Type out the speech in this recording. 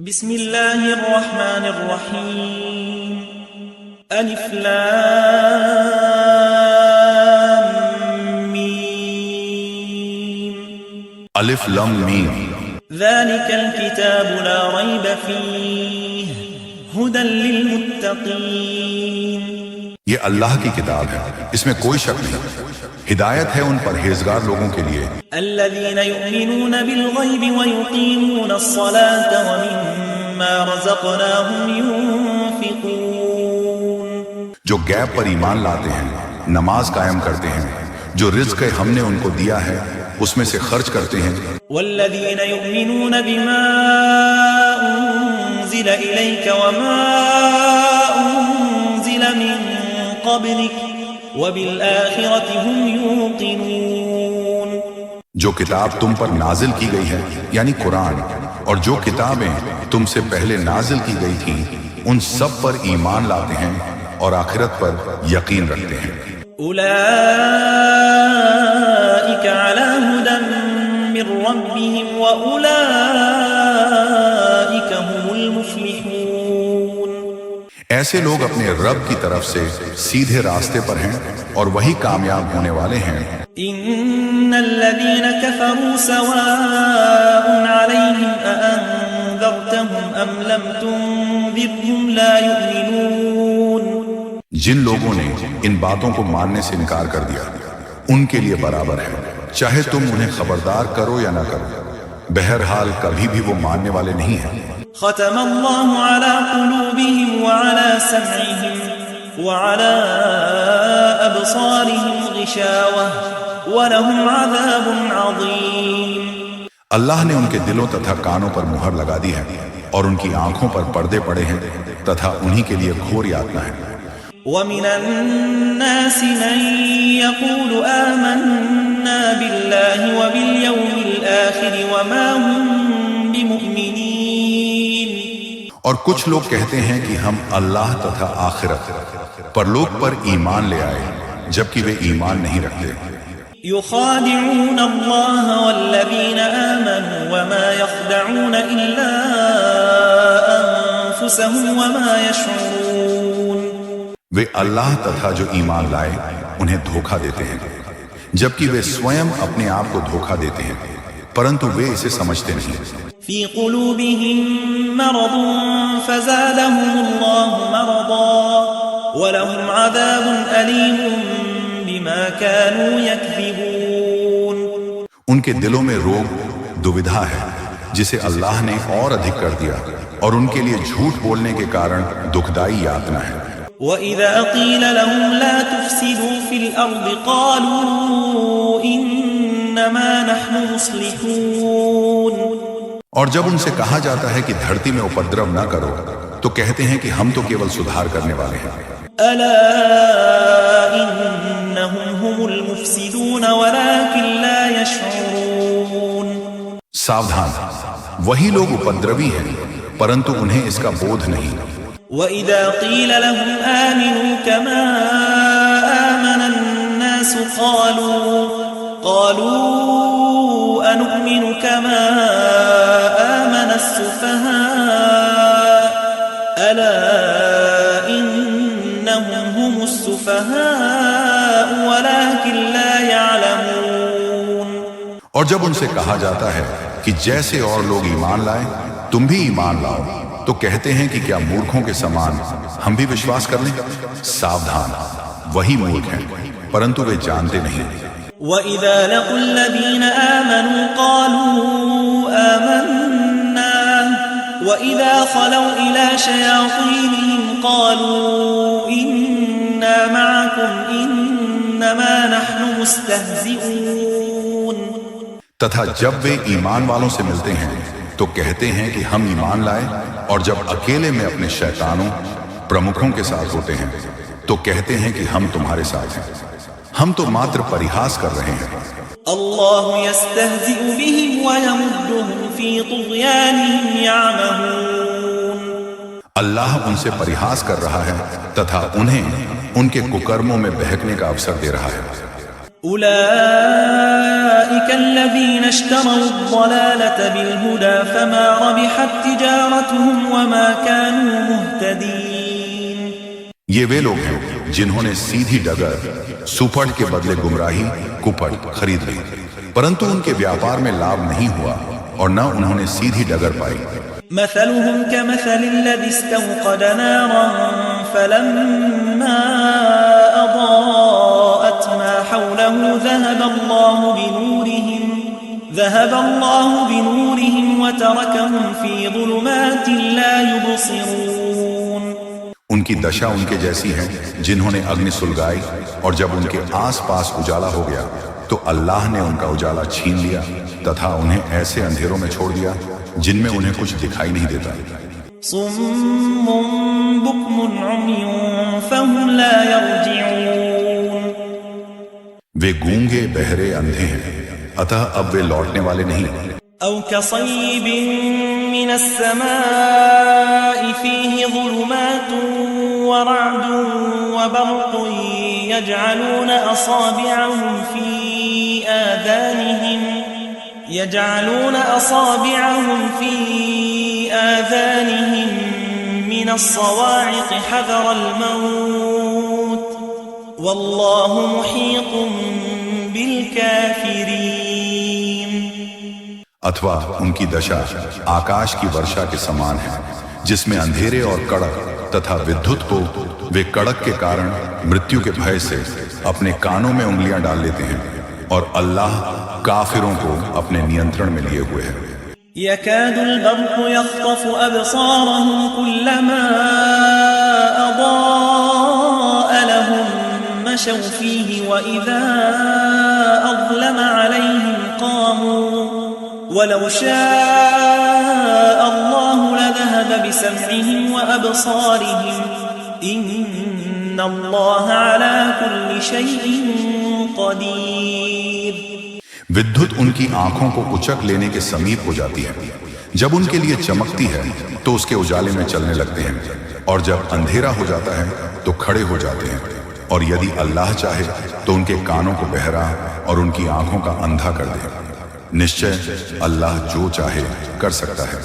بسم اللہ الرحمن الرحیم الف لام میم الف لام میم ذلك الكتاب لا ريب فيه هدى للمتقين یہ اللہ کی کتاب ہے، اس میں کوئی شک نہیں، ہدایت ہے ان پرہیزگار لوگوں کے لیے الذين يؤمنون بالغيب ويقيمون الصلاة ومما رزقناهم ينفقون جو غیب پر ایمان لاتے ہیں، نماز قائم کرتے ہیں، جو رزق ہم نے ان کو دیا ہے اس میں سے خرچ کرتے ہیں والذين يؤمنون بما أنزل إليك وما أنزل من قبلك وبالآخرة هم يوقنون جو کتاب تم پر نازل کی گئی ہے یعنی قرآن، اور جو کتابیں تم سے پہلے نازل کی گئی تھیں ان سب پر ایمان لاتے ہیں اور آخرت پر یقین رکھتے ہیں أولئك على هدى من ربهم وأولئك هم المفلحون ایسے لوگ اپنے رب کی طرف سے سیدھے راستے پر ہیں اور وہی کامیاب ہونے والے ہیں إن الذين كفروا سواء عليهم أأنذرتهم أم لم تنذرهم لا يؤمنون جن لوگوں نے ان باتوں کو ماننے سے انکار کر دیا ان کے لیے برابر ہے، چاہے تم انہیں خبردار کرو یا نہ کرو، بہرحال کبھی بھی وہ ماننے والے نہیں ہیں ختم الله على قلوبهم وعلى سمعهم وعلى أبصارهم غشاوة وَلَهُمْ عَذَابٌ عَظِيمٌ اللہ نے ان کے دلوں تتھا کانوں پر مہر لگا دی ہے اور ان کی آنکھوں پر پردے پڑے ہیں تتھا انہی کے لیے گھور یاتنا ہے وَمِنَ النَّاسِ مَن يَقُولُ آمَنَّا بِاللَّهِ وَبِالْيَوْمِ الْآخِرِ وَمَا هُمْ بِمُؤْمِنِينَ اور کچھ لوگ کہتے ہیں کہ ہم اللہ تتھا آخرت پر لوگ پر ایمان لے آئے جبکہ وہ ایمان نہیں رکھتے يخادعون الله والذين آمنوا وما يخدعون إلا أنفسهم وما يشعرون وہ اللہ تتھا جو ایمان لائے انہیں دھوکہ دیتے ہیں جبکہ وہ سوئم اپنے آپ کو دھوکہ دیتے ہیں پرنتو وہ اسے سمجھتے نہیں في قلوبهم مرض فزادهم الله مرضا ولهم عذاب أليم بما كانوا يكذبون ان کے دلوں میں روگ دوودھا ہے جسے اللہ نے اور ادھک کر دیا اور ان کے لیے جھوٹ بولنے کے کارن دکھدائی یاتنا ہے وَإِذَا قِيلَ لَهُمْ لَا تُفْسِدُوا فِي الْأَرْضِ قَالُوا إِنَّمَا نَحْنُ مُصْلِحُونَ اور جب ان سے کہا جاتا ہے کہ دھرتی میں اپدرو نہ کرو تو کہتے ہیں کہ ہم تو کیول سدھار کرنے والے ہیں أَلَا إِنَّهُمْ هُمُ الْمُفْسِدُونَ وَلَكِنْ لَا يَشْعُرُونَ ساودھان، وہی لوگ اپدروی ہیں پرنتو انہیں اس کا بودھ نہیں وَإِذَا قِيلَ لَهُمْ آمِنُوا كَمَا آمَنَ النَّاسُ قَالُوا أَنُؤْمِنُ كَمَا آمَنَ السُّفَهَاءُ أَلَا إِنَّهُمْ هُمُ السُّفَهَاءُ وَلَكِنْ لَا يَعْلَمُونَ اور جب ان سے کہا جاتا ہے کہ جیسے اور لوگ ایمان لائیں تم بھی ایمان لاؤ تو کہتے ہیں کہ کیا مورکھوں کے سامان ہم بھی وشواس کر لیں ساودھان، وہی مورکھ ہیں پرنتو وہ جانتے نہیں وَإِذَا لَقُوا الَّذِينَ آمَنُوا قَالُوا آمَنَّا وَإِذَا خَلَوْا إِلَى شَيَاطِينِهِمْ قَالُوا إِنَّا مَعَكُمْ إِنَّمَا نَحْنُ مُسْتَهْزِئُونَ تتھا جب وہ ایمان والوں سے ملتے ہیں تو کہتے ہیں کہ ہم ایمان لائے اور جب اکیلے میں اپنے شیطانوں پرمکھوں کے ساتھ ہوتے ہیں تو کہتے ہیں کہ ہم تمہارے ساتھ ہیں، ہم تو ماتر پریہاس کر رہے ہیں اللہ یستہزئ بہم ویمدہم فی طغیانہم یعمہون اللہ ان سے پریہاس کر رہا ہے تتھا انہیں ان کے ککرموں میں بہکنے کا اوسر دے رہا ہے أولئك الذين اشتروا الضلالة بالهدى فما ربحت تجارتهم وما كانوا مهتدين. یہ وہ لوگ ہیں جنہوں نے سیدھی ڈگر سپٹ کے بدلے گمراہی کپٹ خرید لی، پرنتو ان کے ویاپار میں لابھ نہیں ہوا اور نہ انہوں نے سیدھی ڈگر پائی. مثلهم كمثل الذي استوقد نارا فلما أضاءت ما حوله ذهب الله بنورهم وتركهم في ظلمات لا يبصرون. ان کی دشا ان کے جیسی ہے جنہوں نے اگنی سلگائی اور جب ان کے آس پاس اجالا ہو گیا تو اللہ نے ان کا اجالا چھین لیا تتھا انہیں ایسے اندھیروں میں چھوڑ دیا جن میں انہیں کچھ دکھائی نہیں دیتا. صم بكم عمي فهم لا يرجعون. وہ گونگے بہرے اندھے ہیں اتھا اب وہ لوٹنے والے نہیں. أو كصيب من السماء فيه ظلمات ورعد وبرق يجعلون أصابعهم في آذانهم من الصواعق حذر الموت والله محيط بالكافرين. اتھوا ان کی دشا آکاش کی ورشا کے سمان ہے جس میں اندھیرے اور کڑک تتھا ودھت کو وہ کڑک کے کارن مرتیو کے بھے سے اپنے کانوں میں انگلیاں ڈال لیتے ہیں اور اللہ کافروں کو اپنے نینترن میں لیے ہوئے ہے. يكاد البرق يخطف أبصارهم كلما أضاء لهم مشوا فيه وإذا أظلم عليهم قاموا ولو شاء الله لذهب بسمعهم وأبصارهم إن الله على كل شيء قدير. ودھت ان کی آنکھوں کو اچک لینے کے سمیپ ہو جاتی ہے. جب ان کے لیے چمکتی ہے تو اس کے اجالے میں چلنے لگتے ہیں اور جب اندھیرا ہو جاتا ہے تو کھڑے ہو جاتے ہیں. اور یدی اللہ چاہے تو ان کے کانوں کو بہرا اور ان کی آنکھوں کا اندھا کر دے. نشچے اللہ جو چاہے کر سکتا ہے.